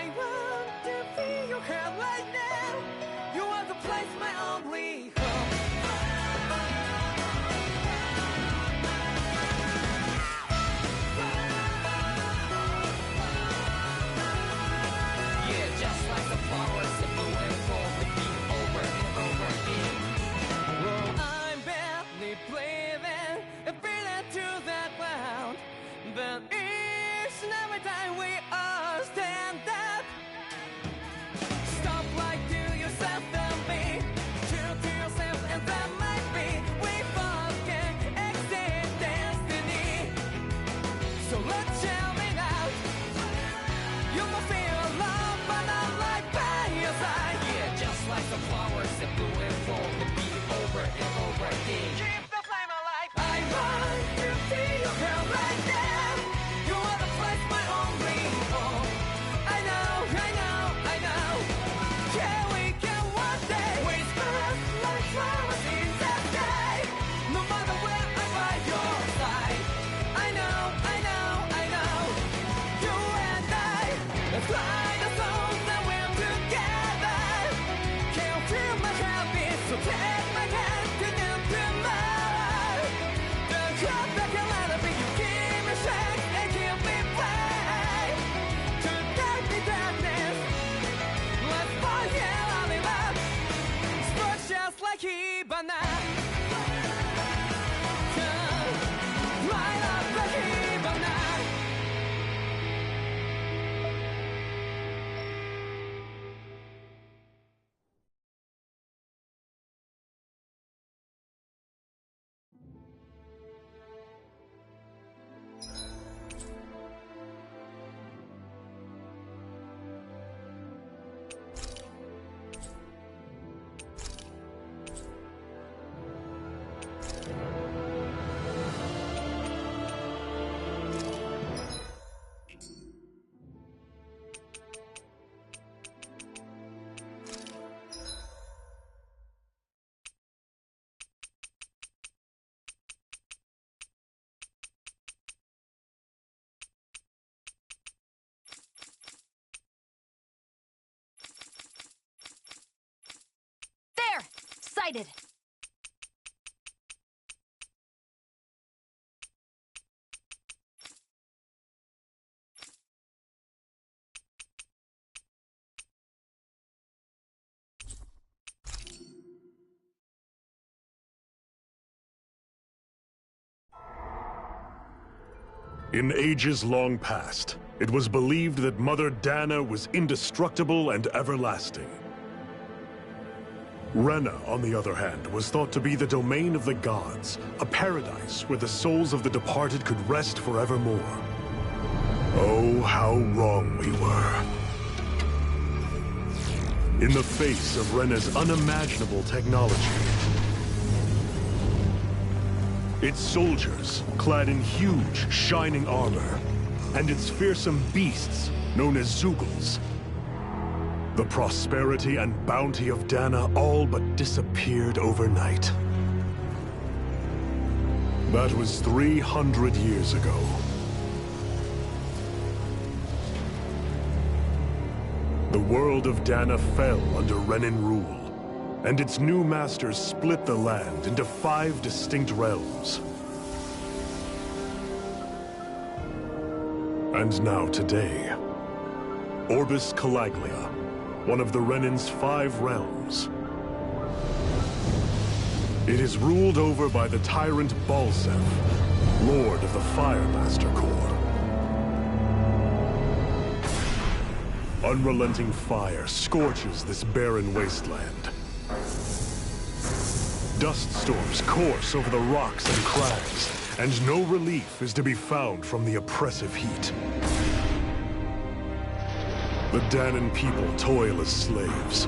I want to feel your hand right now. You are the place, my only home. Yeah, just like the flowers that bloom and fall, repeat over and over again. Well, I'm barely breathing and feeling to that ground, but each and every time we all stand up, stop like to yourself and me, true to yourself, and that might be we both can exceed destiny. So let's shout it out. You must feel alone, but I'm right by your side. Yeah, just like the flowers that bloom and fall, repeat over and over again. Keep the flame alive. I want to see your girl right now. You are the place, my only home. I know, I know, I know. Yeah, we can one day. We spread like flowers in the sky. No matter where I'm by your side. I know, I know, I know. You and I, let's fly the souls that we're together. Can't feel my heartbeat, so take my hand to the tomorrow. The crowd that can let it be, you keep me safe and keep me brave. To dark the darkness, let's fall, yeah, I'll live up. Spark just like Hibana. Light up like Hibana. There! Sighted! In ages long past, it was believed that Mother Dahna was indestructible and everlasting. Rena, on the other hand, was thought to be the domain of the gods, a paradise where the souls of the departed could rest forevermore. Oh, how wrong we were. In the face of Rena's unimaginable technology, its soldiers, clad in huge, shining armor, and its fearsome beasts, known as Zeugles, the prosperity and bounty of Dahna all but disappeared overnight. That was 300 years ago. The world of Dahna fell under Renan rule, and its new masters split the land into 5 distinct realms. And now today, Orbis Calaglia, one of the Renans' 5 realms. It is ruled over by the tyrant Balsef, Lord of the Firemaster Corps. Unrelenting fire scorches this barren wasteland. Dust storms course over the rocks and crags, and no relief is to be found from the oppressive heat. The Dahnan people toil as slaves.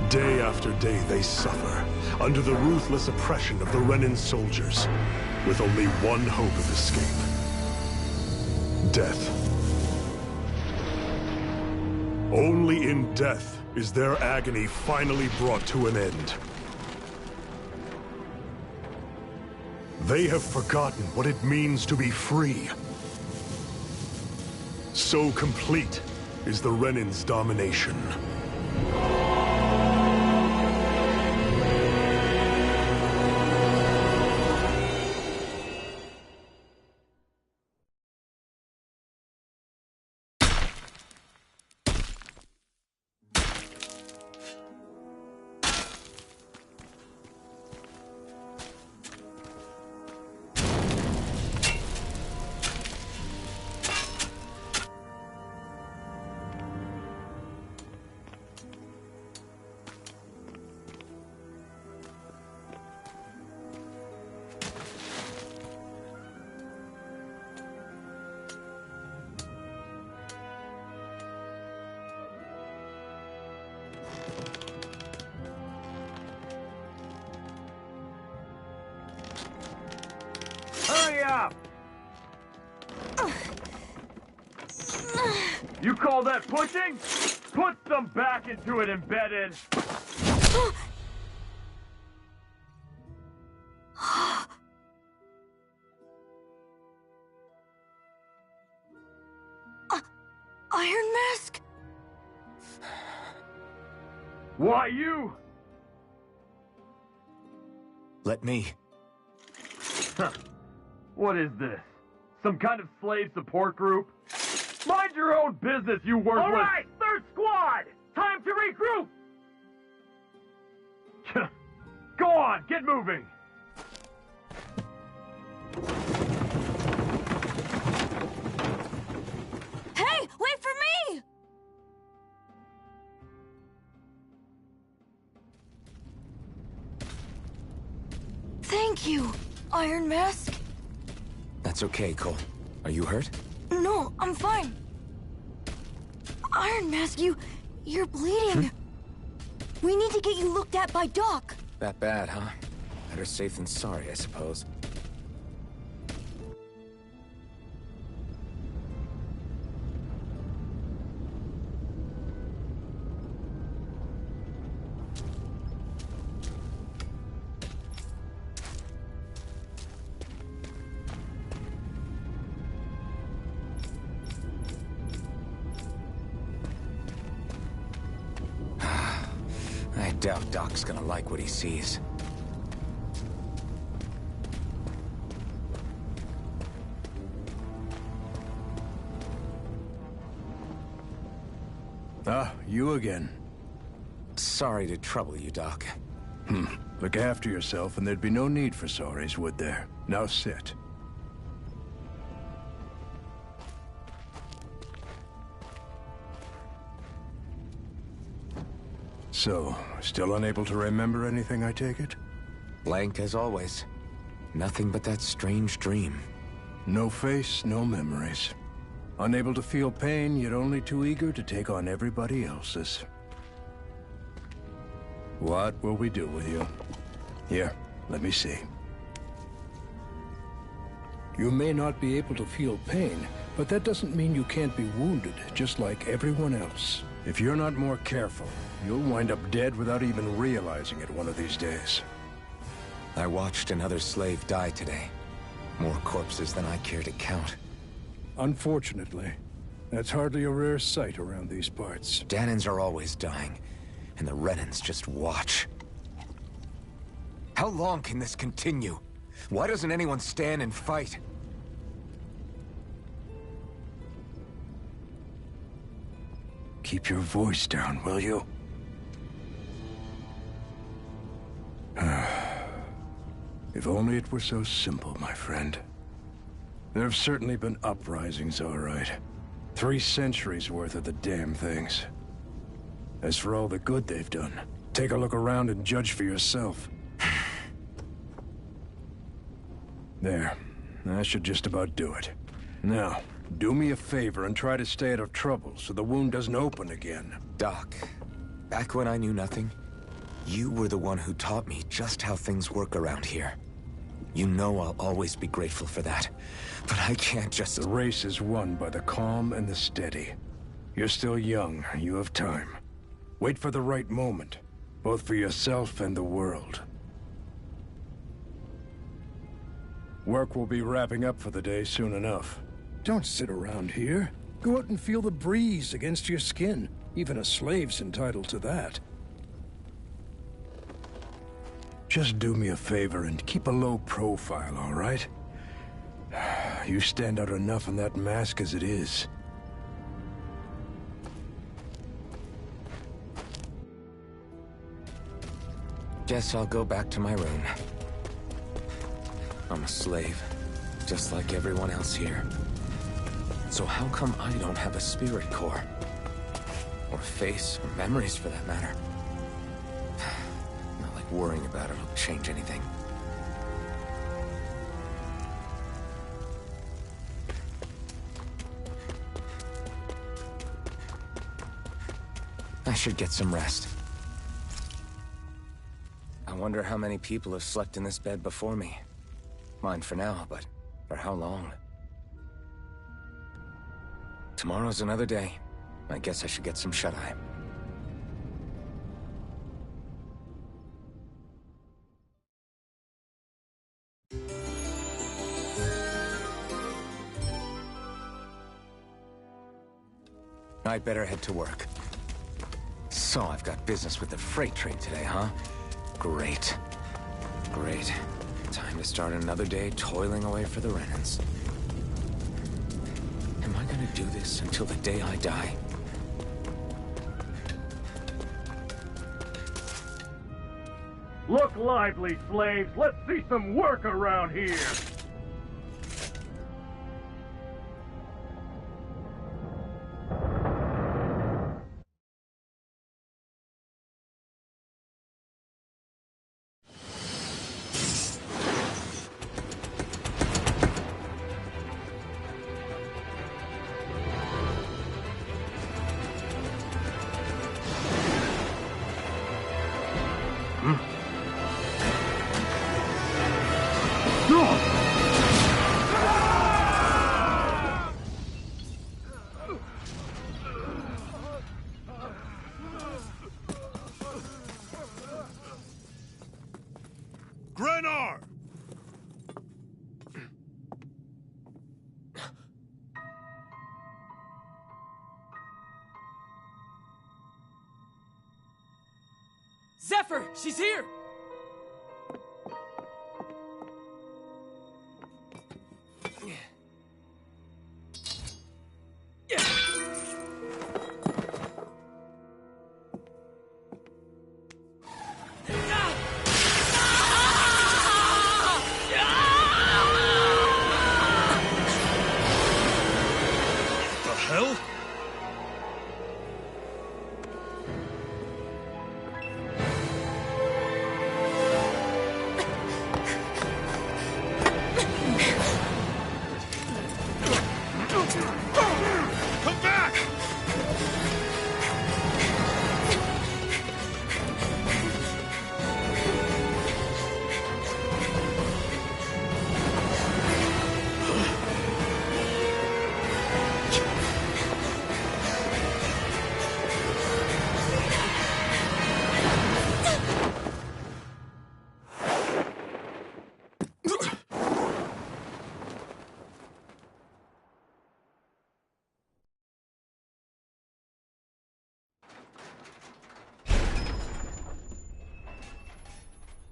Day after day they suffer, under the ruthless oppression of the Renan soldiers, with only one hope of escape: death. Only in death is their agony finally brought to an end. They have forgotten what it means to be free. So complete is the Renans' domination. Hurry up! You call that pushing? Put some back into it, embedded! Iron Mask? Why you? Let me. Huh. What is this? Some kind of slave support group? Mind your own business, you worthless— All right, third squad! Time to regroup! Go on, get moving! Hey, wait for me! Thank you, Iron Mask. That's okay, Cole. Are you hurt? No, I'm fine. Iron Mask, you're bleeding. We need to get you looked at by Doc. That bad, huh? Better safe than sorry, I suppose. I doubt Doc's gonna like what he sees. Ah, you again. Sorry to trouble you, Doc. Look after yourself and there'd be no need for sorries, would there? Now sit. So, still unable to remember anything, I take it? Blank as always. Nothing but that strange dream. No face, no memories. Unable to feel pain, yet only too eager to take on everybody else's. What will we do with you? Here, let me see. You may not be able to feel pain, but that doesn't mean you can't be wounded, just like everyone else. If you're not more careful, you'll wind up dead without even realizing it one of these days. I watched another slave die today. More corpses than I care to count. Unfortunately, that's hardly a rare sight around these parts. Dahnans are always dying, and the Renans just watch. How long can this continue? Why doesn't anyone stand and fight? Keep your voice down, will you? If only it were so simple, my friend. There have certainly been uprisings, all right. 3 centuries worth of the damn things. As for all the good they've done, take a look around and judge for yourself. There. That should just about do it. Now, do me a favor and try to stay out of trouble so the wound doesn't open again. Doc, back when I knew nothing, you were the one who taught me just how things work around here. You know I'll always be grateful for that, but I can't just— The race is won by the calm and the steady. You're still young, you have time. Wait for the right moment, both for yourself and the world. Work will be wrapping up for the day soon enough. Don't sit around here. Go out and feel the breeze against your skin. Even a slave's entitled to that. Just do me a favor and keep a low profile, all right? You stand out enough in that mask as it is. Guess I'll go back to my room. I'm a slave, just like everyone else here. So how come I don't have a spirit core? Or a face, or memories for that matter? Not like worrying about it will change anything. I should get some rest. I wonder how many people have slept in this bed before me. Mine for now, but for how long? Tomorrow's another day. I guess I should get some shut-eye. I'd better head to work. So I've got business with the freight train today, huh? Great. Great. Time to start another day toiling away for the Renans. Am I gonna do this until the day I die? Look lively, slaves! Let's see some work around here! Grenar! Zephyr! She's here!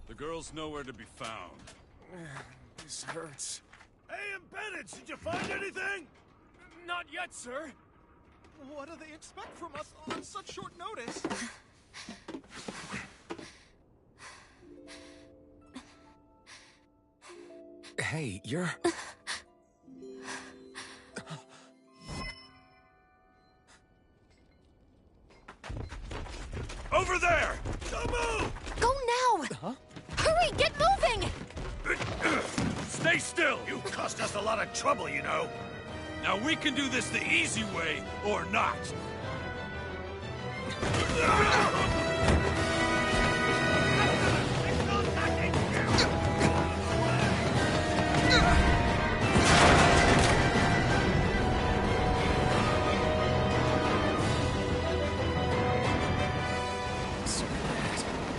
The girl's nowhere to be found. This hurts. Hey, embedded! Did you find anything? Not yet, sir. What do they expect from us on such short notice? Hey, you're... Over there! Don't move! Go now! Huh? Hurry, get moving! Stay still! You caused us a lot of trouble, you know. Now we can do this the easy way, or not.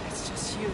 It's just you.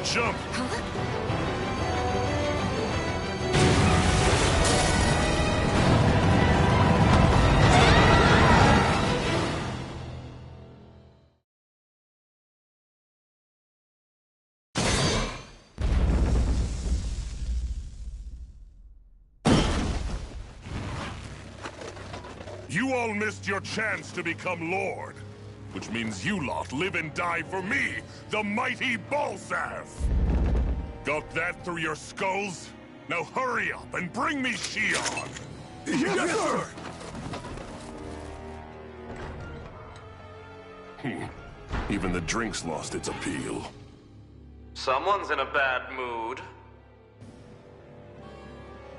jump! You all missed your chance to become Lord. Which means you lot live and die for me, the mighty Balsav! Got that through your skulls? Now hurry up and bring me Shion! Yes, sir! Even the drink's lost its appeal. Someone's in a bad mood.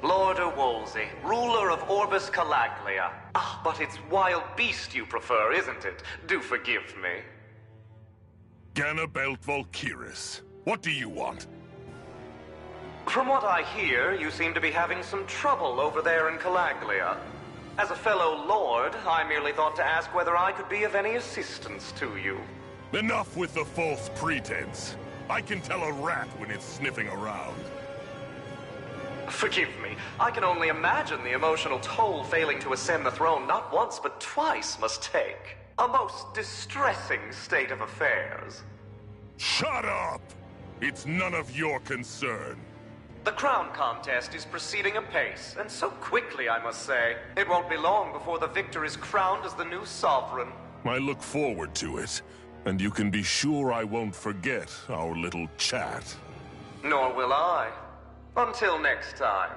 Lord Wolsey, ruler of Orbis Calaglia. Ah, but it's wild beast you prefer, isn't it? Do forgive me. Ganabelt Valkyris, what do you want? From what I hear, you seem to be having some trouble over there in Calaglia. As a fellow lord, I merely thought to ask whether I could be of any assistance to you. Enough with the false pretense. I can tell a rat when it's sniffing around. Forgive me. I can only imagine the emotional toll failing to ascend the throne not once but twice must take. A most distressing state of affairs. Shut up! It's none of your concern. The crown contest is proceeding apace, and so quickly, I must say. It won't be long before the victor is crowned as the new sovereign. I look forward to it, and you can be sure I won't forget our little chat. Nor will I. Until next time.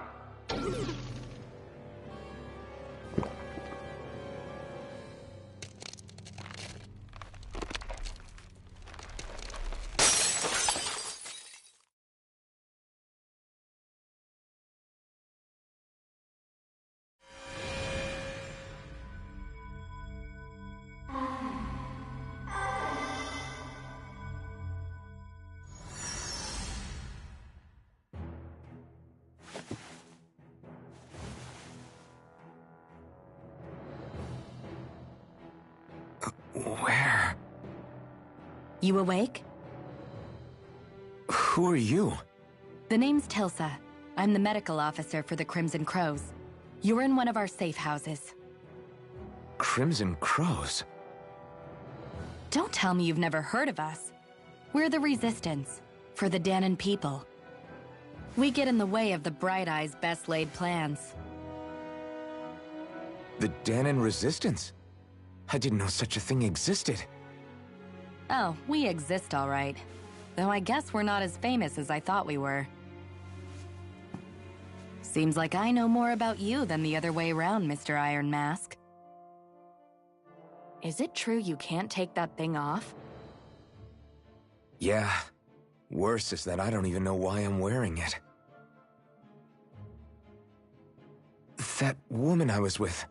Where? You awake? Who are you? The name's Tilsa. I'm the medical officer for the Crimson Crows. You're in one of our safe houses. Crimson Crows? Don't tell me you've never heard of us. We're the Resistance, for the Dahnan people. We get in the way of the Bright Eye's best-laid plans. The Dahnan Resistance? I didn't know such a thing existed. Oh, we exist all right. Though I guess we're not as famous as I thought we were. Seems like I know more about you than the other way around, Mr. Iron Mask. Is it true you can't take that thing off? Yeah. Worse is that I don't even know why I'm wearing it. That woman I was with.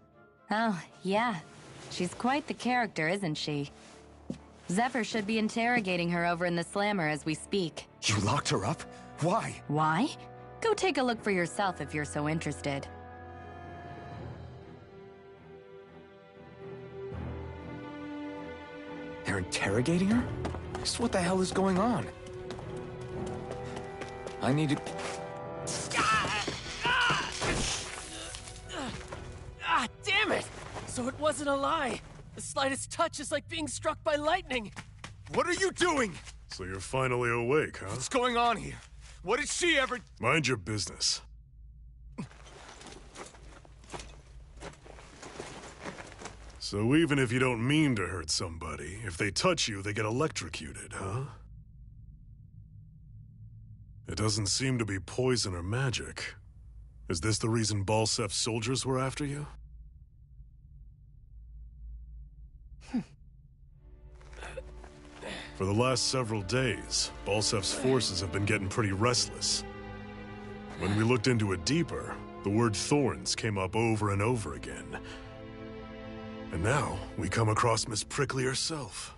Oh, yeah. She's quite the character, isn't she? Zephyr should be interrogating her over in the Slammer as we speak. You locked her up? Why? Why? Go take a look for yourself if you're so interested. They're interrogating her? Just what the hell is going on? I need to... Damn it! So it wasn't a lie. The slightest touch is like being struck by lightning. What are you doing? So you're finally awake, huh? What's going on here? What did she ever... Mind your business. So even if you don't mean to hurt somebody, if they touch you, they get electrocuted, huh? It doesn't seem to be poison or magic. Is this the reason Balsef's soldiers were after you? For the last several days, Balsef's forces have been getting pretty restless. When we looked into it deeper, the word thorns came up over and over again. And now, we come across Miss Prickly herself.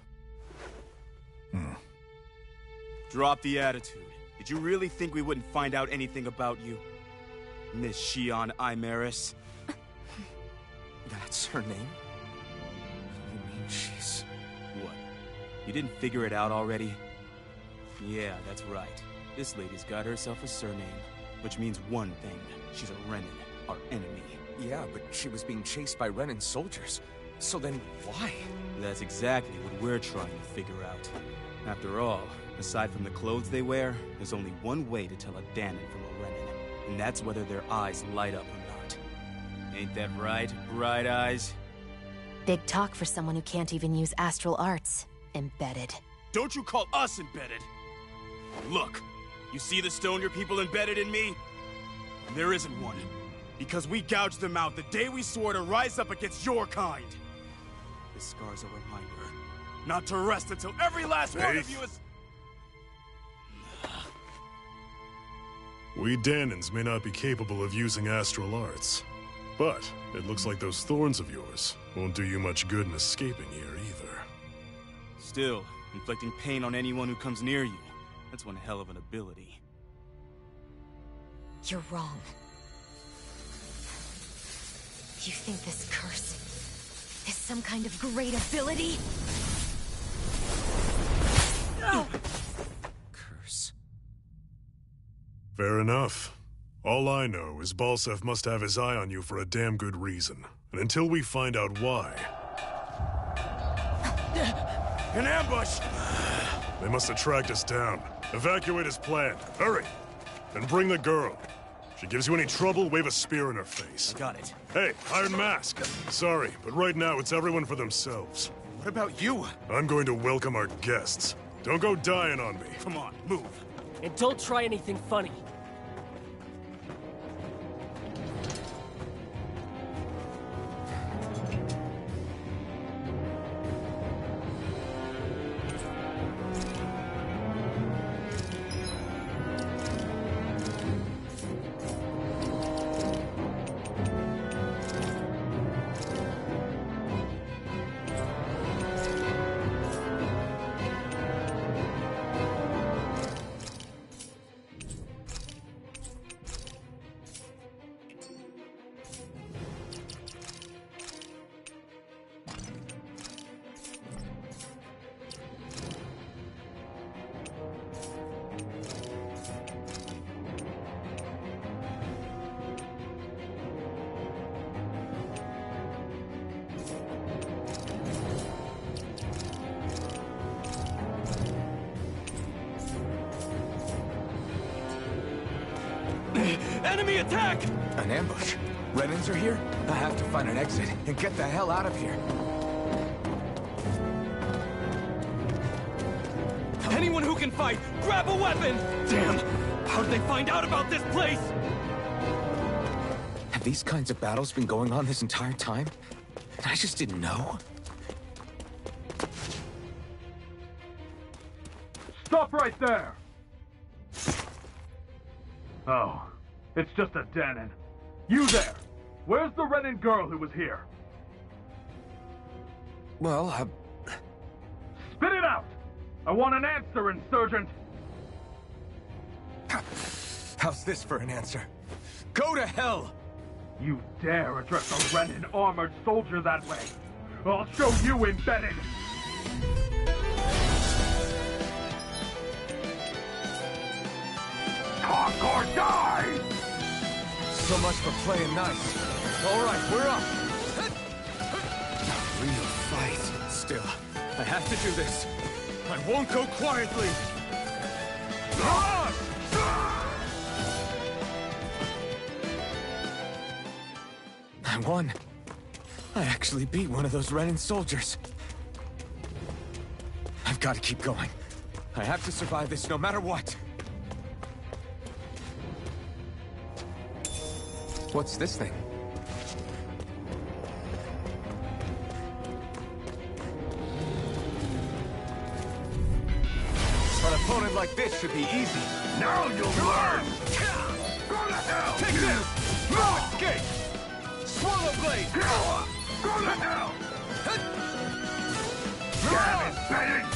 Drop the attitude. Did you really think we wouldn't find out anything about you? Miss Shion Imaris? That's her name? You mean she's... What? You didn't figure it out already? Yeah, that's right. This lady's got herself a surname, which means one thing. She's a Renan, our enemy. Yeah, but she was being chased by Renan soldiers. So then, why? That's exactly what we're trying to figure out. After all, aside from the clothes they wear, there's only one way to tell a Dahnan from a Renan, and that's whether their eyes light up or not. Ain't that right, Bright Eyes? Big talk for someone who can't even use astral arts. Embedded. Don't you call us embedded! Look, you see the stone your people embedded in me? There isn't one. Because we gouged them out the day we swore to rise up against your kind. This scar's a reminder, not to rest until every last one of you is... We Dahnans may not be capable of using astral arts, but it looks like those thorns of yours won't do you much good in escaping here either. Still, inflicting pain on anyone who comes near you, that's one hell of an ability. You're wrong. You think this curse is some kind of great ability? Curse. Fair enough. All I know is Balsef must have his eye on you for a damn good reason. And until we find out why... An ambush! They must have tracked us down. Evacuate as planned. Hurry! And bring the girl. If she gives you any trouble, wave a spear in her face. I got it. Hey, Iron Mask. Sorry, but right now it's everyone for themselves. What about you? I'm going to welcome our guests. Don't go dying on me. Come on, move. And don't try anything funny. Enemy attack! An ambush? Renans are here? I have to find an exit and get the hell out of here. Anyone who can fight, grab a weapon! Damn! How did they find out about this place? Have these kinds of battles been going on this entire time? And I just didn't know? Stop right there! Oh, it's just a Dahnan. You there! Where's the Renan girl who was here? Well, Spit it out! I want an answer, Insurgent! How's this for an answer? Go to hell! You dare address a Renan armored soldier that way? I'll show you embedded! Talk or die! So much for playing nice. All right, we're up. A real fight. Still, I have to do this. I won't go quietly. I won. I actually beat one of those Renan soldiers. I've got to keep going. I have to survive this no matter what. What's this thing? An opponent like this should be easy. Now you'll learn! Go to hell! Take this! No escape! Swallow blade! Go to hell! Damn it, Bennett!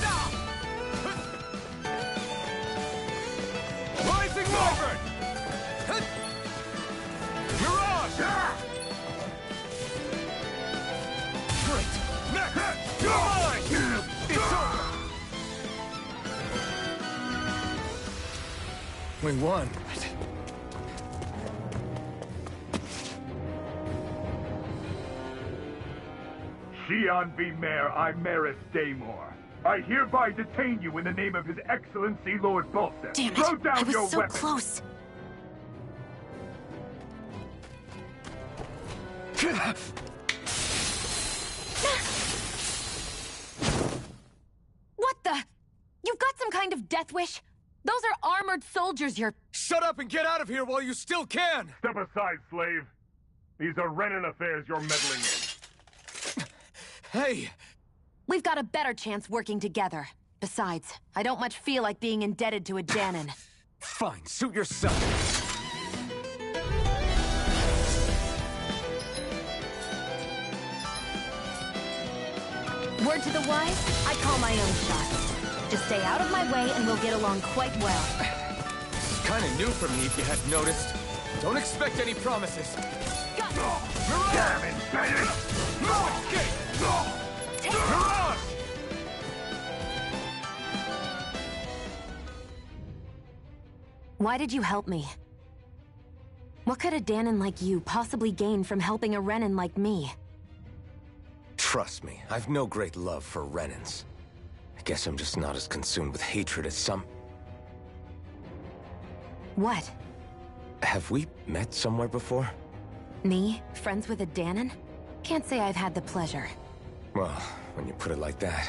Rising Wyvern! Mirage! Great! Next! You're mine! It's over! We won. Xian V. Mayor Imaris Daymore. I hereby detain you in the name of His Excellency Lord Bolseth. Damn it! Throw down I was your so weapon. close. What the? You've got some kind of death wish? Those are armored soldiers you're... Shut up and get out of here while you still can! Step aside, slave. These are Renan affairs you're meddling in. Hey! We've got a better chance working together. Besides, I don't much feel like being indebted to a Dahnan. Fine, suit yourself. Word to the wise, I call my own shots. Just stay out of my way and we'll get along quite well. This is kind of new for me if you hadn't noticed. Don't expect any promises. Damn it, Bennett! No escape! Why did you help me? What could a Dahnan like you possibly gain from helping a Renan like me? Trust me, I've no great love for Renans. I guess I'm just not as consumed with hatred as some... What? Have we met somewhere before? Me? Friends with a Dahnan? Can't say I've had the pleasure. Well, when you put it like that,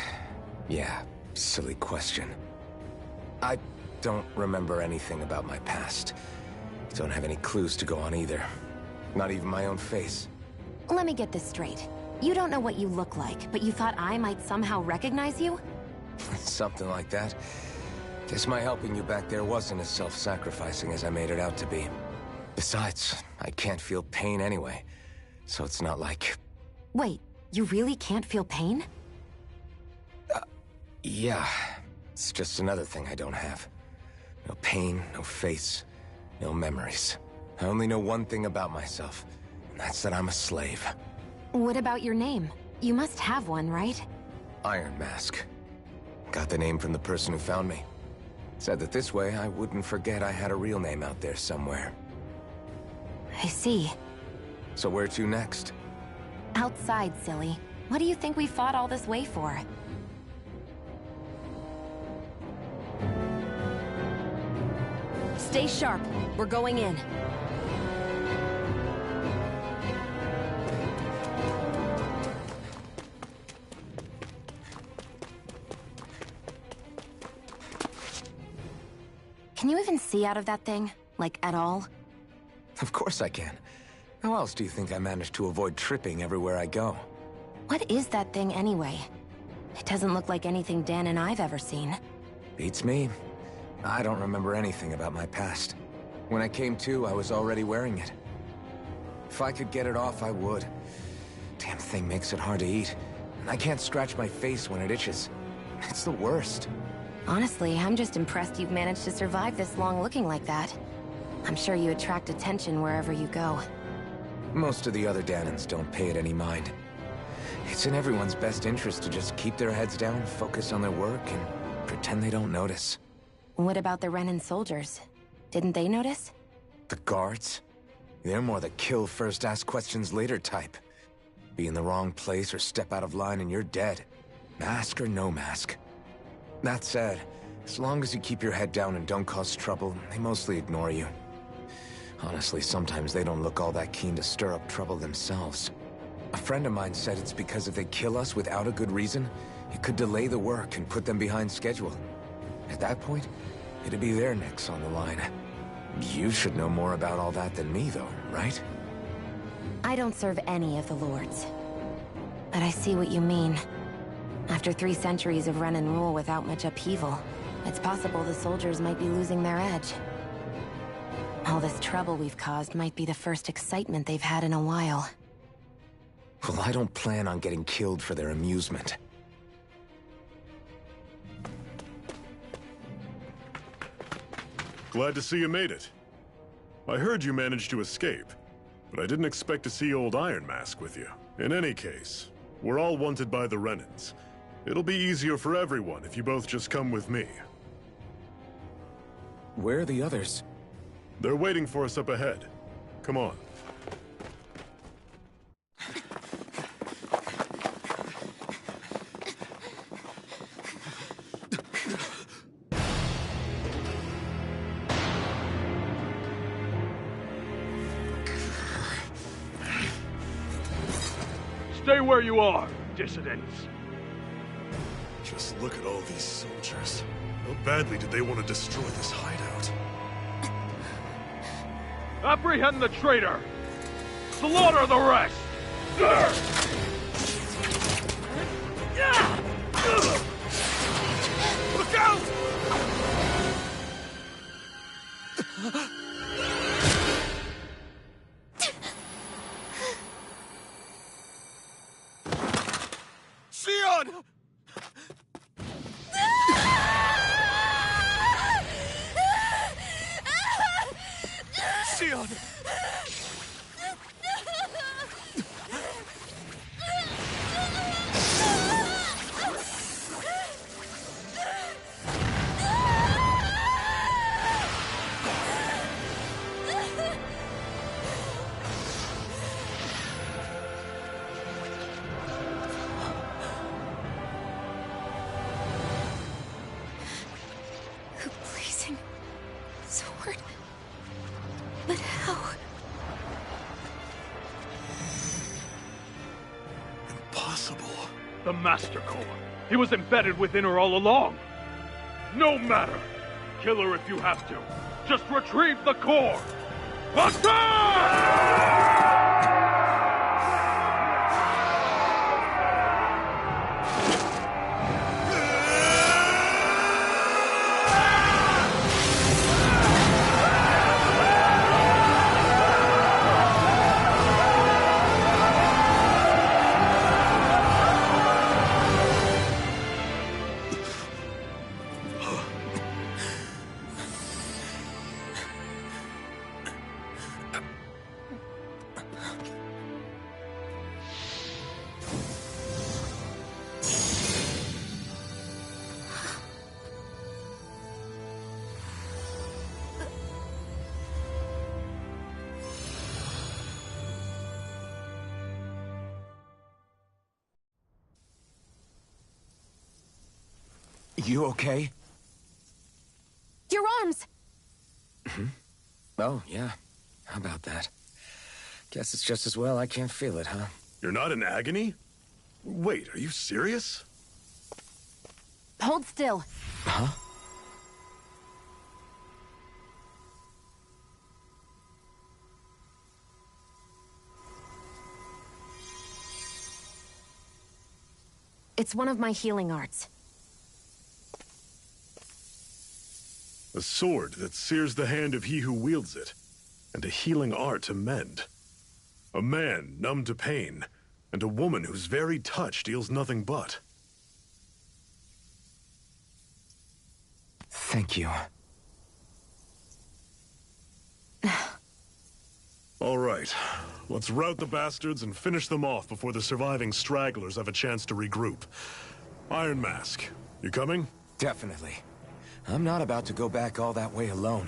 yeah, silly question. I don't remember anything about my past. Don't have any clues to go on either. Not even my own face. Let me get this straight. You don't know what you look like, but you thought I might somehow recognize you? Something like that. Guess my helping you back there wasn't as self-sacrificing as I made it out to be. Besides, I can't feel pain anyway, so it's not like... Wait, you really can't feel pain? Yeah. It's just another thing I don't have. No pain, no face, no memories. I only know one thing about myself, and that's that I'm a slave. What about your name? You must have one, right? Iron Mask. Got the name from the person who found me. Said that this way I wouldn't forget I had a real name out there somewhere. I see. So where to next? Outside, silly. What do you think we fought all this way for? Stay sharp. We're going in. Can you even see out of that thing? Like, at all? Of course I can. How else do you think I managed to avoid tripping everywhere I go? What is that thing anyway? It doesn't look like anything Dan and I've ever seen. Beats me. I don't remember anything about my past. When I came to, I was already wearing it. If I could get it off, I would. Damn thing makes it hard to eat. And I can't scratch my face when it itches. It's the worst. Honestly, I'm just impressed you've managed to survive this long looking like that. I'm sure you attract attention wherever you go. Most of the other Dahnans don't pay it any mind. It's in everyone's best interest to just keep their heads down, focus on their work, and pretend they don't notice. What about the Renan soldiers? Didn't they notice? The guards? They're more the kill first, ask questions later type. Be in the wrong place or step out of line and you're dead. Mask or no mask. That said, as long as you keep your head down and don't cause trouble, they mostly ignore you. Honestly, sometimes they don't look all that keen to stir up trouble themselves. A friend of mine said it's because if they kill us without a good reason, it could delay the work and put them behind schedule. At that point, it'd be their necks on the line. You should know more about all that than me, though, right? I don't serve any of the lords. But I see what you mean. After 3 centuries of Renan rule without much upheaval, it's possible the soldiers might be losing their edge. All this trouble we've caused might be the first excitement they've had in a while. Well, I don't plan on getting killed for their amusement. Glad to see you made it. I heard you managed to escape, but I didn't expect to see old Iron Mask with you. In any case, we're all wanted by the Renans. It'll be easier for everyone if you both just come with me. where are the others? They're waiting for us up ahead. Come on. Stay where you are, dissidents. Just look at all these soldiers. How badly did they want to destroy this hideout? Apprehend the traitor! Slaughter the rest! Look out! Xion! Xion! The blazing sword. But how? Impossible. The Master Core. He was embedded within her all along. No matter. Kill her if you have to. Just retrieve the core. Attack! You okay? Your arms! Oh, yeah. How about that? Guess it's just as well I can't feel it, huh? You're not in agony? Wait, are you serious? Hold still. Huh? It's one of my healing arts. A sword that sears the hand of he who wields it, and a healing art to mend. A man numb to pain, and a woman whose very touch deals nothing but. Thank you. All right, let's rout the bastards and finish them off before the surviving stragglers have a chance to regroup. Iron Mask, you coming? Definitely. I'm not about to go back all that way alone.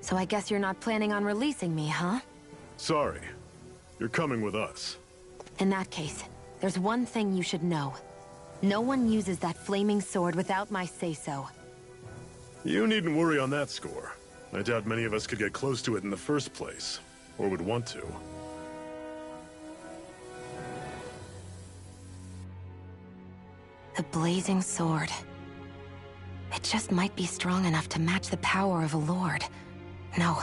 So I guess you're not planning on releasing me, huh? Sorry. You're coming with us. In that case, there's one thing you should know. No one uses that flaming sword without my say-so. You needn't worry on that score. I doubt many of us could get close to it in the first place, or would want to. The blazing sword. It just might be strong enough to match the power of a lord. No,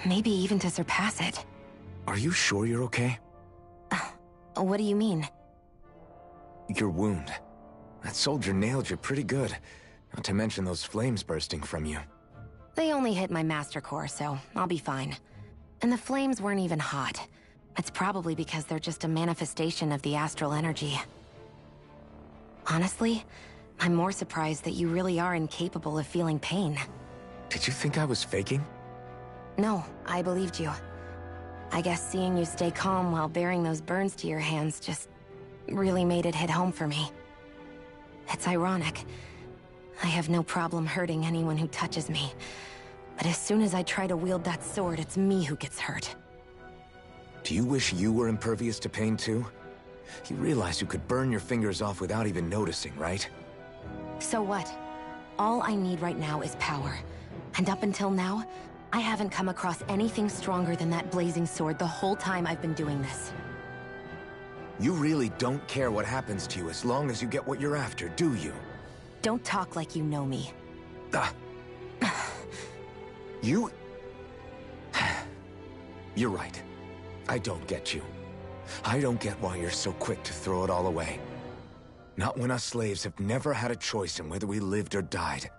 maybe even to surpass it. Are you sure you're okay? What do you mean? Your wound. That soldier nailed you pretty good. Not to mention those flames bursting from you. They only hit my master core, so I'll be fine. And the flames weren't even hot. It's probably because they're just a manifestation of the astral energy. Honestly, I'm more surprised that you really are incapable of feeling pain. Did you think I was faking? No, I believed you. I guess seeing you stay calm while bearing those burns to your hands just really made it hit home for me. It's ironic, I have no problem hurting anyone who touches me. But as soon as I try to wield that sword, it's me who gets hurt. Do you wish you were impervious to pain too? You realize you could burn your fingers off without even noticing, right? So what? All I need right now is power. And up until now, I haven't come across anything stronger than that blazing sword the whole time I've been doing this. You really don't care what happens to you as long as you get what you're after, do you? Don't talk like you know me. You... You're right. I don't get you. I don't get why you're so quick to throw it all away. Not when us slaves have never had a choice in whether we lived or died.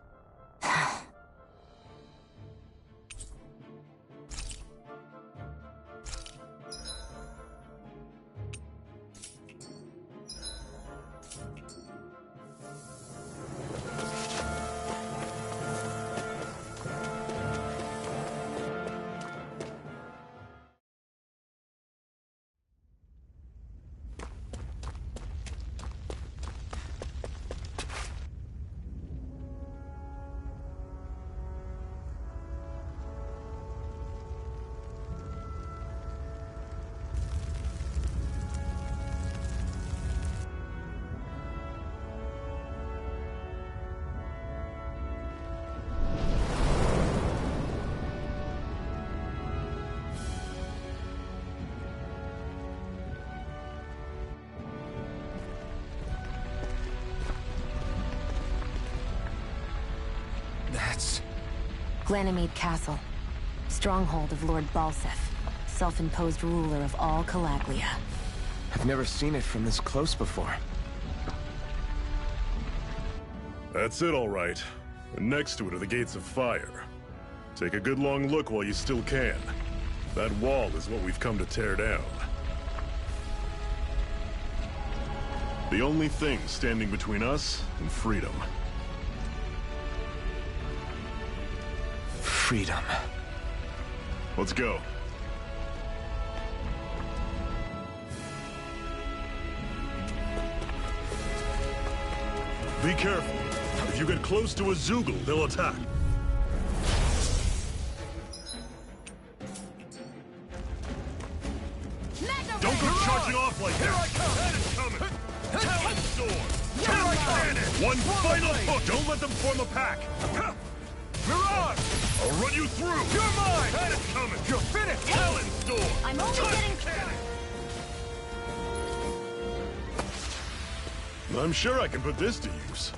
That's... Glanamede Castle. Stronghold of Lord Balsef, self-imposed ruler of all Calaglia. I've never seen it from this close before. That's it, all right. And next to it are the Gates of Fire. Take a good long look while you still can. That wall is what we've come to tear down. The only thing standing between us and freedom. Freedom. Let's go. Be careful. If you get close to a Zoogle, they'll attack. Don't go charging off like that. Here I come. That is coming. Talon sword. Talon cannon. One final hook. Don't let them form a pack. Mirage! I'll run you through! You're mine! That is coming! You're finished! Talon sword! I'm only getting... Cannon. I'm sure I can put this to use.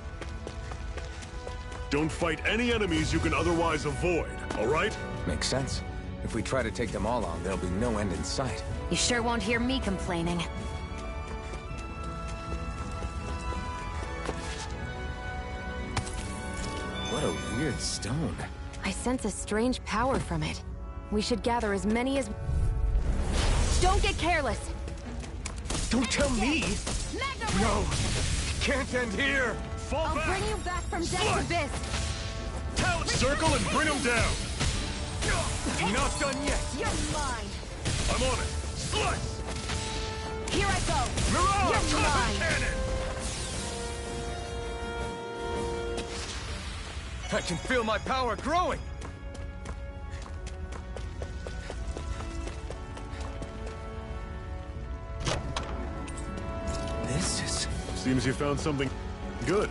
Don't fight any enemies you can otherwise avoid, all right? Makes sense. If we try to take them all on, there'll be no end in sight. You sure won't hear me complaining. What a weird stone. I sense a strange power from it. We should gather as many as... Don't get careless! Don't tell me! No! It can't end here! Fall I'll back! bring you back from death's abyss! Talon circle and bring them down! Not done yet! You're mine! I'm on it! Slice! Here I go! Mirage! You're mine! Cannon! I can feel my power growing! This is... Seems you found something good.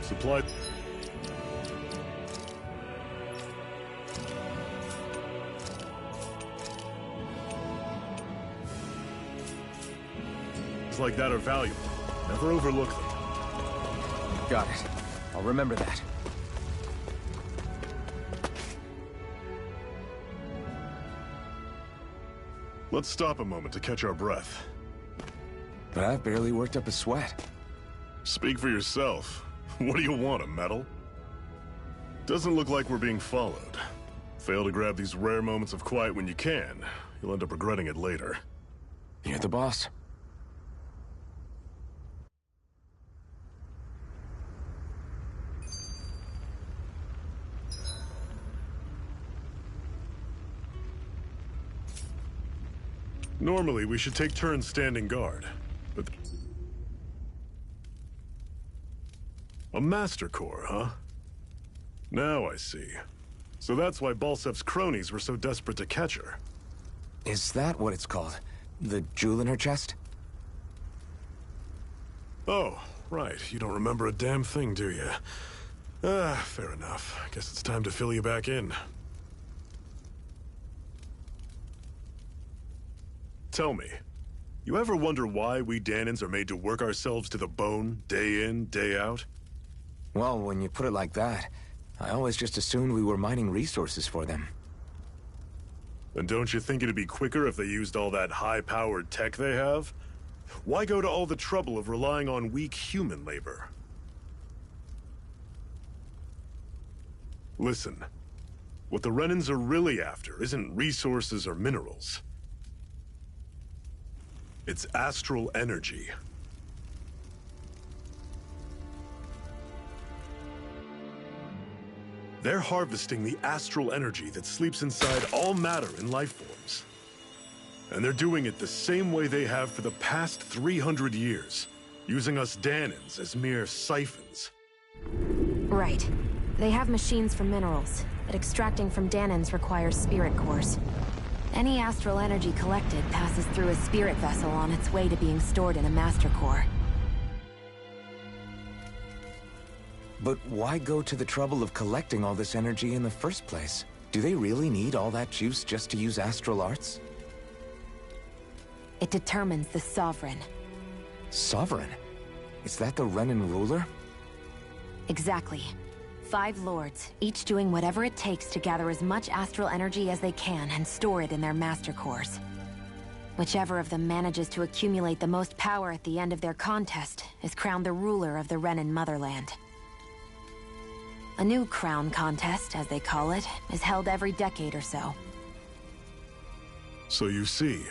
Supply... like that are valuable. Never overlook them. Got it. I'll remember that. Let's stop a moment to catch our breath. But I've barely worked up a sweat. Speak for yourself. What do you want, a medal? Doesn't look like we're being followed. Fail to grab these rare moments of quiet when you can, you'll end up regretting it later. You're the boss. Normally, we should take turns standing guard, but... A Master Core, huh? Now I see. So that's why Balsef's cronies were so desperate to catch her. Is that what it's called? The jewel in her chest? Oh, right. You don't remember a damn thing, do you? Fair enough. Guess it's time to fill you back in. Tell me, you ever wonder why we Dahnans are made to work ourselves to the bone, day in, day out? Well, when you put it like that, I always just assumed we were mining resources for them. And don't you think it'd be quicker if they used all that high-powered tech they have? Why go to all the trouble of relying on weak human labor? Listen, what the Renans are really after isn't resources or minerals. It's astral energy. They're harvesting the astral energy that sleeps inside all matter in life forms. And they're doing it the same way they have for the past 300 years, using us Dahnans as mere siphons. Right. They have machines for minerals, but extracting from Dahnans requires spirit cores. Any astral energy collected passes through a spirit vessel on its way to being stored in a master core. But why go to the trouble of collecting all this energy in the first place? Do they really need all that juice just to use astral arts? It determines the Sovereign. Sovereign? Is that the Renan ruler? Exactly. 5 lords, each doing whatever it takes to gather as much astral energy as they can and store it in their master cores. Whichever of them manages to accumulate the most power at the end of their contest is crowned the ruler of the Renan motherland. A new crown contest, as they call it, is held every decade or so. So you see,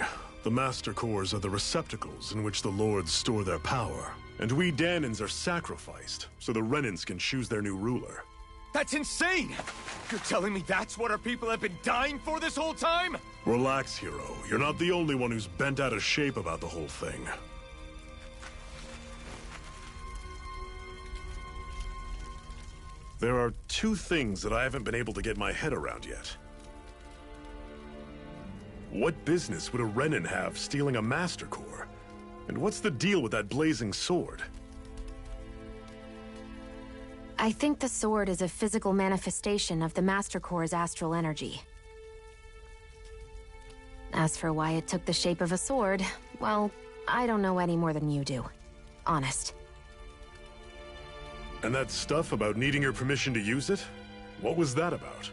the Master Cores are the receptacles in which the Lords store their power. And we Dahnans are sacrificed, so the Renans can choose their new ruler. That's insane! You're telling me that's what our people have been dying for this whole time? Relax, hero. You're not the only one who's bent out of shape about the whole thing. There are 2 things that I haven't been able to get my head around yet. What business would a Renan have stealing a Master Core? And what's the deal with that blazing sword? I think the sword is a physical manifestation of the Master Core's astral energy. As for why it took the shape of a sword, well, I don't know any more than you do. Honest. And that stuff about needing your permission to use it? What was that about?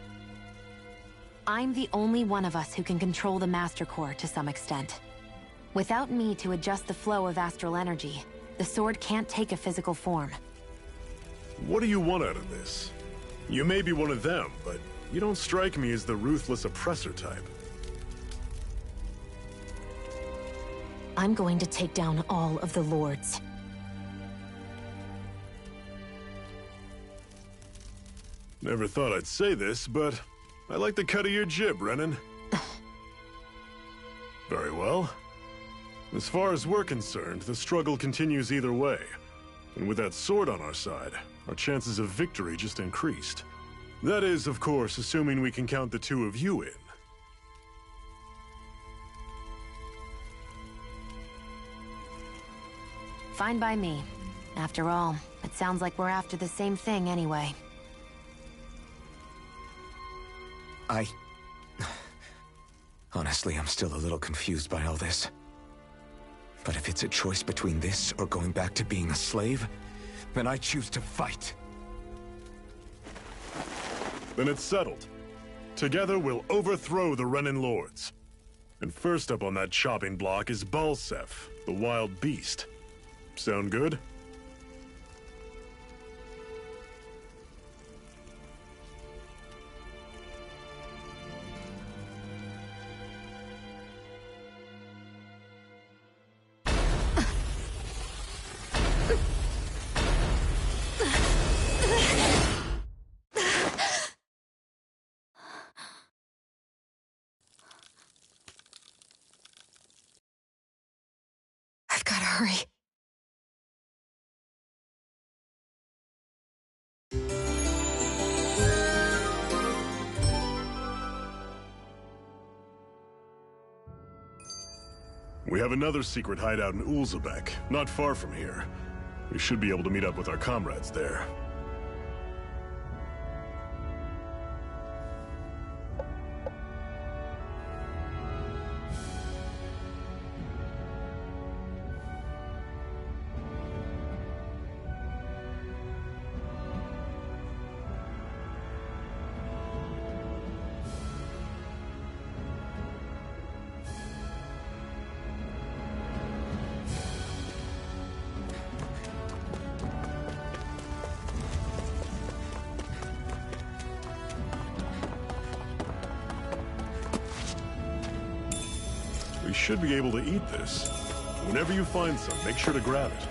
I'm the only one of us who can control the Master Core to some extent. Without me to adjust the flow of astral energy, the sword can't take a physical form. What do you want out of this? You may be one of them, but you don't strike me as the ruthless oppressor type. I'm going to take down all of the lords. Never thought I'd say this, but I like the cut of your jib, Renan. Very well. As far as we're concerned, the struggle continues either way. And with that sword on our side, our chances of victory just increased. That is, of course, assuming we can count the 2 of you in. Fine by me. After all, it sounds like we're after the same thing anyway. Honestly, I'm still a little confused by all this. But if it's a choice between this or going back to being a slave, then I choose to fight. Then it's settled. Together we'll overthrow the Renan Lords. And first up on that chopping block is Balsef, the wild beast. Sound good? Hurry. We have another secret hideout in Ulzebek, not far from here. We should be able to meet up with our comrades there. We should be able to eat this. Whenever you find some, make sure to grab it.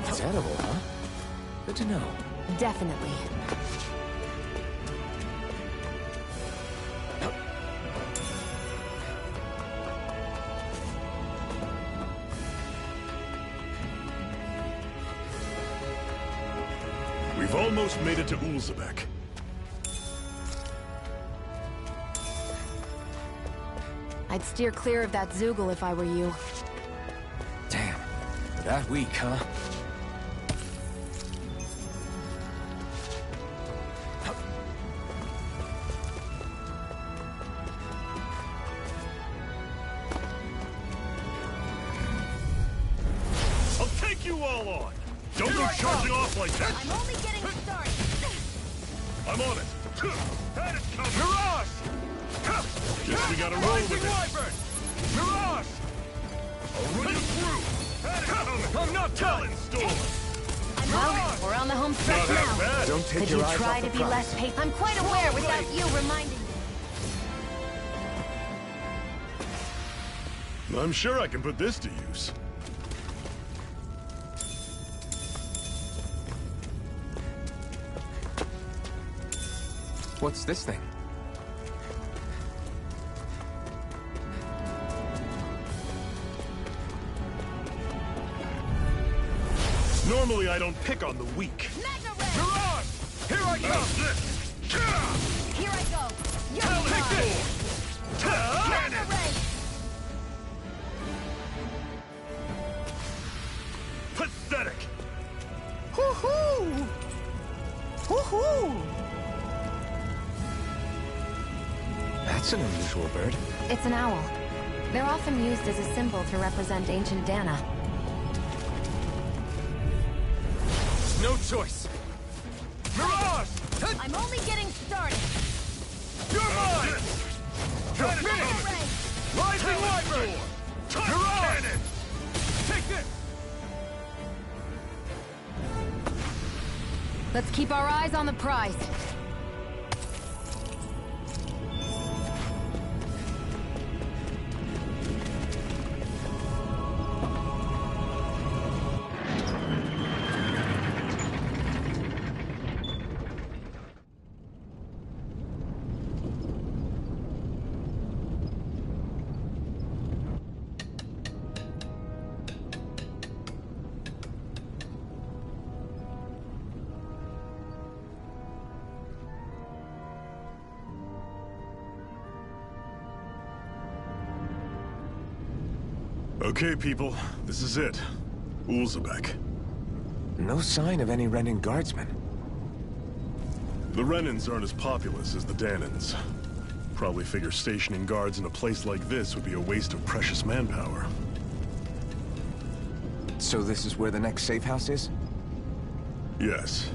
It's edible, huh? Good to know. Definitely. We've almost made it to Ulzebek. I'd steer clear of that Zoogle if I were you. Damn. That weak, huh? I'll take you all on! Don't go charging off like that! I'm only getting started. I'm on it! Had it covered! Mirage! Guess we gotta roll with it! Wyvern! Mirage! I'll run you through! Had it coming! I'm not telling! Storm! Well, we're on the home stretch Not half now. bad! Don't take Could your you eyes try off to the be prize. less patient? I'm quite aware without you reminding me. I'm sure I can put this to use. What's this thing? Normally I don't pick on the weak. Mirage! Here I come! Here I go. You're Take mine. this! Mega ray. Pathetic! Hoo-hoo! Hoo-hoo! That's an unusual bird. It's an owl. They're often used as a symbol to represent ancient Dahna. No choice! Mirage! I'm only getting started. You're mine! Mega ray. Rising Wyvern! Mirage! Take this! Let's keep our eyes on the prize. Okay, people, this is it. Ulzebek. No sign of any Renan guardsmen. The Renans aren't as populous as the Dahnans. Probably figure stationing guards in a place like this would be a waste of precious manpower. So this is where the next safe house is? Yes.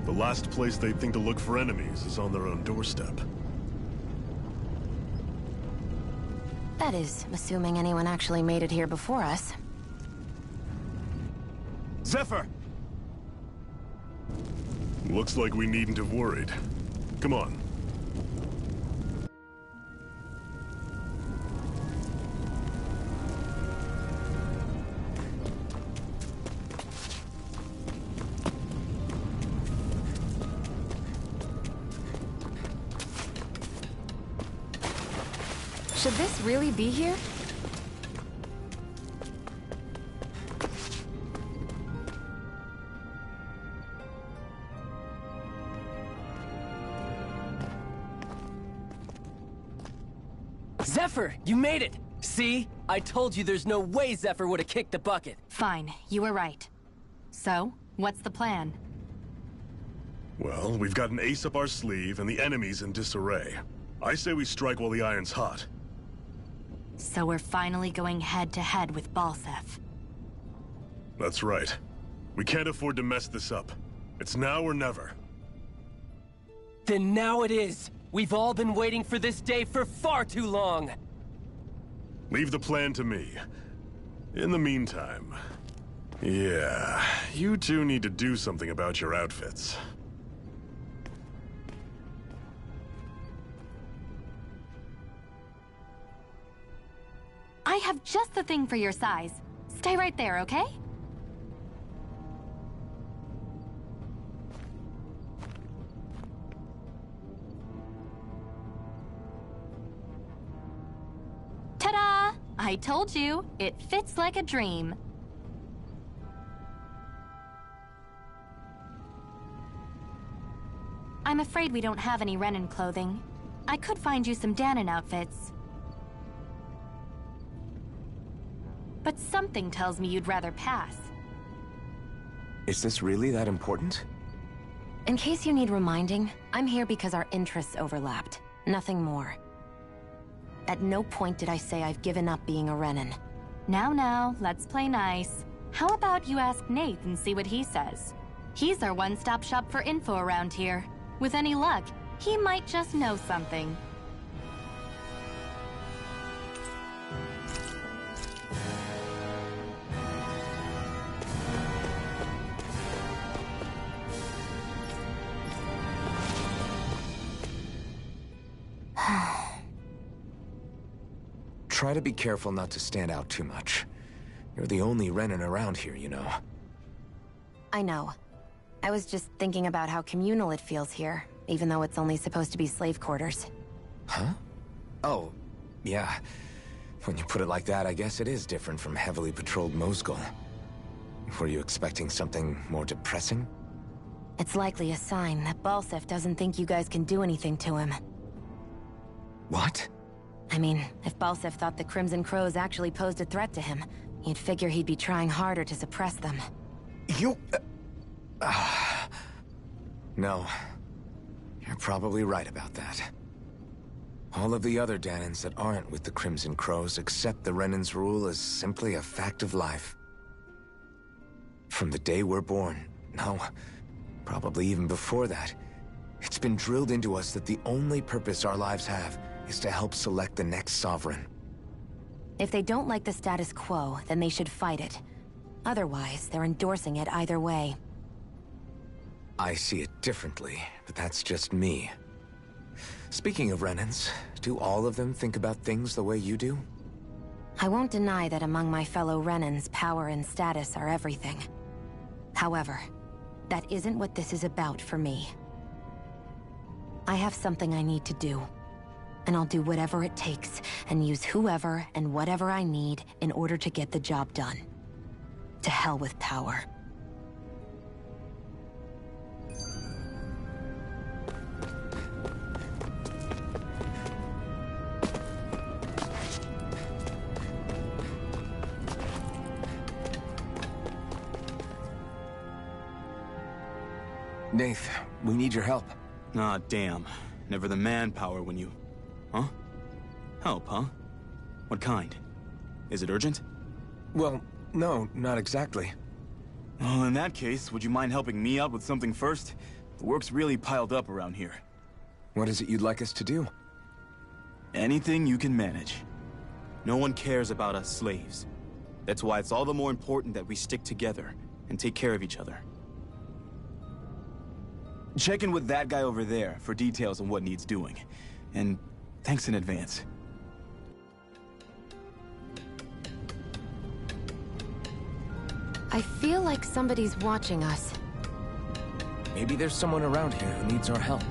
The last place they'd think to look for enemies is on their own doorstep. That is, assuming anyone actually made it here before us. Zephyr! Looks like we needn't have worried. Come on. Should this really be here? Zephyr, you made it! See? I told you there's no way Zephyr would have kicked the bucket. Fine, you were right. So, what's the plan? Well, we've got an ace up our sleeve, and the enemy's in disarray. I say we strike while the iron's hot. So we're finally going head-to-head with Balsef. That's right. We can't afford to mess this up. It's now or never. Then now it is! We've all been waiting for this day for far too long! Leave the plan to me. In the meantime... yeah, you two need to do something about your outfits. I have just the thing for your size. Stay right there, okay? Ta-da! I told you, it fits like a dream. I'm afraid we don't have any Renan clothing. I could find you some Dahnan outfits. But something tells me you'd rather pass. Is this really that important? In case you need reminding, I'm here because our interests overlapped. Nothing more. At no point did I say I've given up being a Renan. Now, let's play nice. How about you ask Nath and see what he says? He's our one-stop shop for info around here. With any luck, he might just know something. Try to be careful not to stand out too much. You're the only Renan around here, you know. I know. I was just thinking about how communal it feels here, even though it's only supposed to be slave quarters. Huh? Oh, yeah. When you put it like that, I guess it is different from heavily patrolled Mosgul. Were you expecting something more depressing? It's likely a sign that Balsef doesn't think you guys can do anything to him. What? I mean, if Balsef thought the Crimson Crows actually posed a threat to him, you'd figure he'd be trying harder to suppress them. You... No. You're probably right about that. All of the other Dahnans that aren't with the Crimson Crows accept the Renans' rule as simply a fact of life. From the day we're born, no, probably even before that, it's been drilled into us that the only purpose our lives have is to help select the next sovereign. If they don't like the status quo, then they should fight it. Otherwise, they're endorsing it either way. I see it differently, but that's just me. Speaking of Renans, do all of them think about things the way you do? I won't deny that among my fellow Renans, power and status are everything. However, that isn't what this is about for me. I have something I need to do. And I'll do whatever it takes, and use whoever and whatever I need in order to get the job done. To hell with power. Nath, we need your help. Ah, damn. Never the manpower when you... Huh? Help, huh? What kind? Is it urgent? Well, no, not exactly. Well, in that case, would you mind helping me out with something first? The work's really piled up around here. What is it you'd like us to do? Anything you can manage. No one cares about us slaves. That's why it's all the more important that we stick together and take care of each other. Check in with that guy over there for details on what needs doing. And thanks in advance. I feel like somebody's watching us. Maybe there's someone around here who needs our help.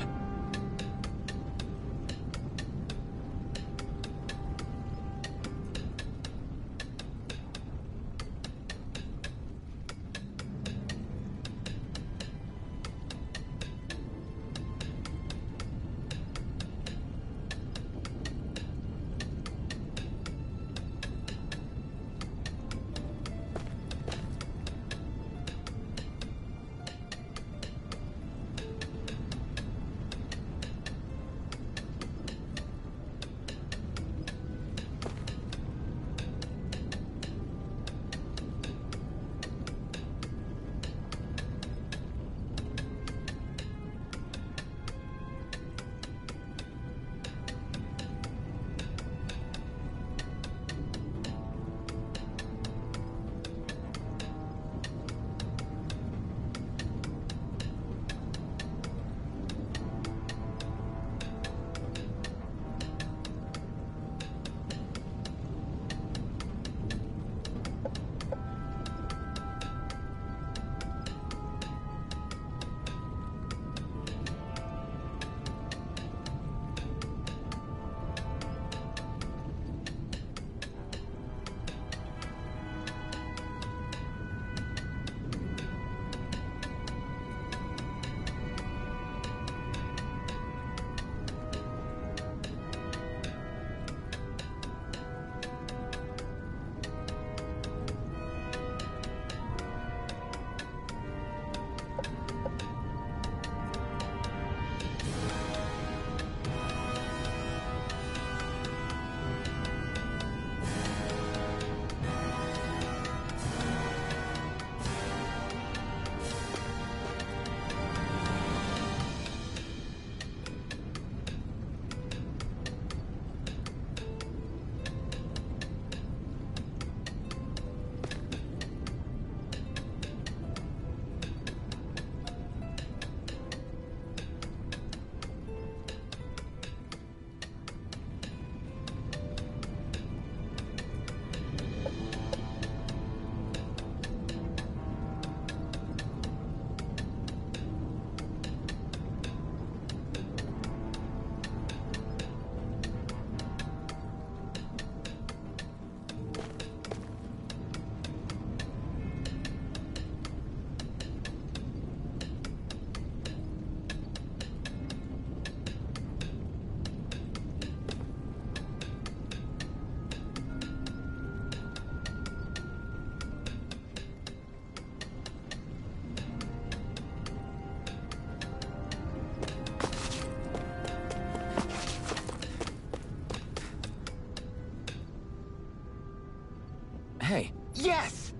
Yes!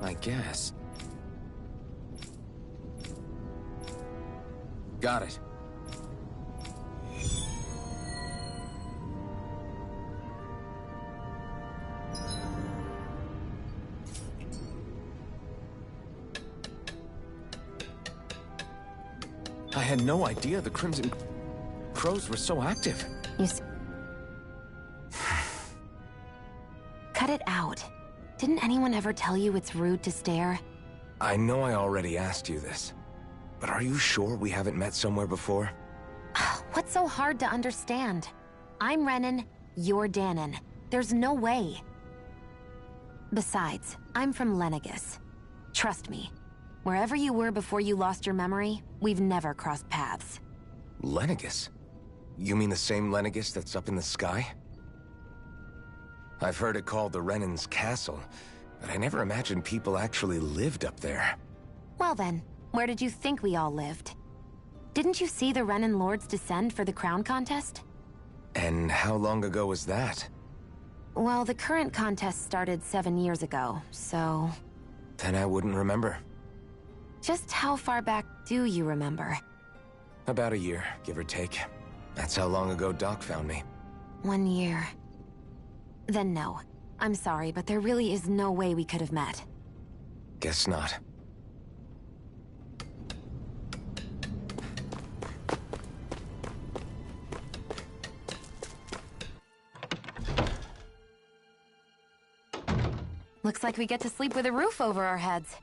I guess. Got it. I had no idea the Crimson Crows were so active. Cut it out. Didn't anyone ever tell you it's rude to stare? I know I already asked you this, but are you sure we haven't met somewhere before? What's so hard to understand? I'm Renan, you're Dahnan. There's no way. Besides, I'm from Lenegus. Trust me, wherever you were before you lost your memory, we've never crossed paths. Lenegus? You mean the same Lenegus that's up in the sky? I've heard it called the Renans' castle, but I never imagined people actually lived up there. Well then, where did you think we all lived? Didn't you see the Renan lords descend for the crown contest? And how long ago was that? Well, the current contest started 7 years ago, so... Then I wouldn't remember. Just how far back do you remember? About a year, give or take. That's how long ago Doc found me. 1 year. Then no. I'm sorry, but there really is no way we could have met. Guess not. Looks like we get to sleep with a roof over our heads.